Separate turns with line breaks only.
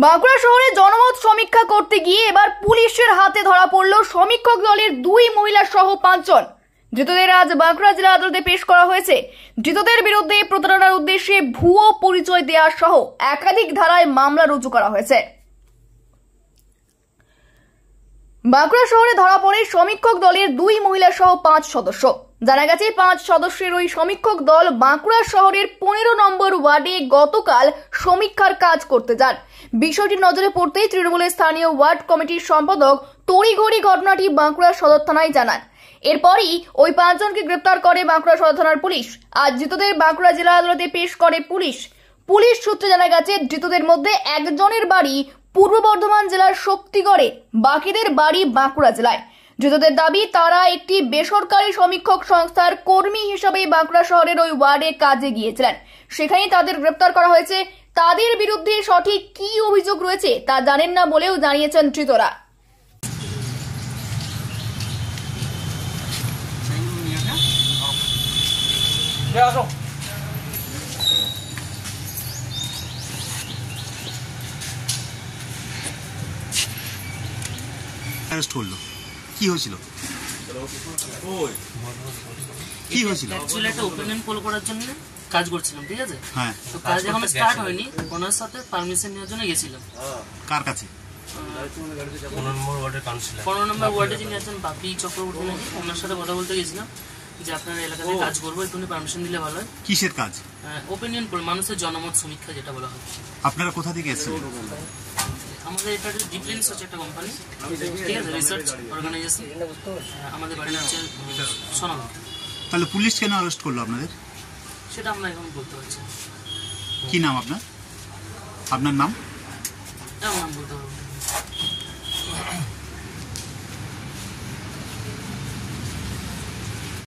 বাঁকুড়া শহরে জনমত সমীক্ষা করতে গিয়ে এবার পুলিশের হাতে ধরা পড়ল সমীক্ষক দলের 2 মহিলা সহ 5 জন। ধৃতদের আজ বাঁকুড়া জেলা আদালতে পেশ করা হয়েছে। ধৃতদের বিরুদ্ধে প্রতারণার উদ্দেশ্যে ভুয়ো পরিচয় দেওয়া সহ একাধিক ধারায় মামলা রুজু করা হয়েছে। বাঁকুড়া শহরে ধরা পড়ে সমীক্ষক দলের 2 মহিলা সহ 5 সদস্য। জানা গেছে 5 সদস্যের ওই সমীক্ষক দল বাঁকুড়া শহরের 15 নম্বর ওয়ার্ডে গতকাল সমীক্ষার কাজ করতে যান। বিষয়টি নজরে পড়তেই তৃণমূলের স্থানীয় ওয়ার্ড কমিটির সম্পাদক তড়িঘড়ি ঘটনাটি বাঁকুড়া সদর থানায় জানান। এরপরই ওই 5 জনকে গ্রেপ্তার করে বাঁকুড়া সদর থানার পুলিশ। আজ ধৃতদের বাঁকুড়া জেলা আদালতে পেশ করে পুলিশ। পুলিশ সূত্রে জানা গেছে ধৃতদের মধ্যে একজনের বাড়ি পূর্ব বর্ধমান জেলার শক্তিগড়ে, বাকিদের বাড়ি বাঁকুড়া জেলায়। ধৃতদের দাবি তারা একটি বেসরকারি সমীক্ষক সংস্থার কর্মী হিসেবে বাঁকুড়া শহরের ওই ওয়ার্ডে কাজে গিয়েছিলেন। সেখানেই তাদের গ্রেপ্তার করা হয়েছে। তাদের বিরুদ্ধে সঠিক কি অভিযোগ রয়েছে তা জানেন না বলেও জানিয়েছেন ধৃতরা।
কি হয়েছিল? কি হয়েছিল?
অ্যাকচুয়ালি একটা ওপিনিয়ন পোল করার জন্য কাজ করছিলাম, ঠিক আছে?
হ্যাঁ।
তো কাজ এখনো স্টার্ট হয়নি, ওনার সাথে পারমিশন নেওয়ার জন্য গেছিলাম।
কার কাছে?
15 নম্বর ওয়ার্ডের কাউন্সিলর, 15 নম্বর ওয়ার্ডে যিনি আছেন বাপি চক্রবর্তী নাকি, ওনার সাথে কথা বলতে গেছিলাম যে আপনার এলাকাতে কাজ করবো, একটু পারমিশন দিলে ভালো হয়।
কিসের কাজ?
ওপিনিয়ন পোল, মানুষের জনমত সমীক্ষা যেটা বলা হয়।
আপনারা কোথা থেকে এসেছেন?
আমাদের এটা ডিফারেন্স হচ্ছে একটা কোম্পানি, ঠিক আছে, রিসার্চ অর্গানাইজেশন। আমাদের বাড়ি হচ্ছে সোনামুখ।
তাহলে পুলিশ কেন অ্যারেস্ট করলো আপনাদের?
সেটা আমরা এখন বলতে পারছি।
কি নাম আপনার? আপনার নাম?
নাম বলতে পারছি।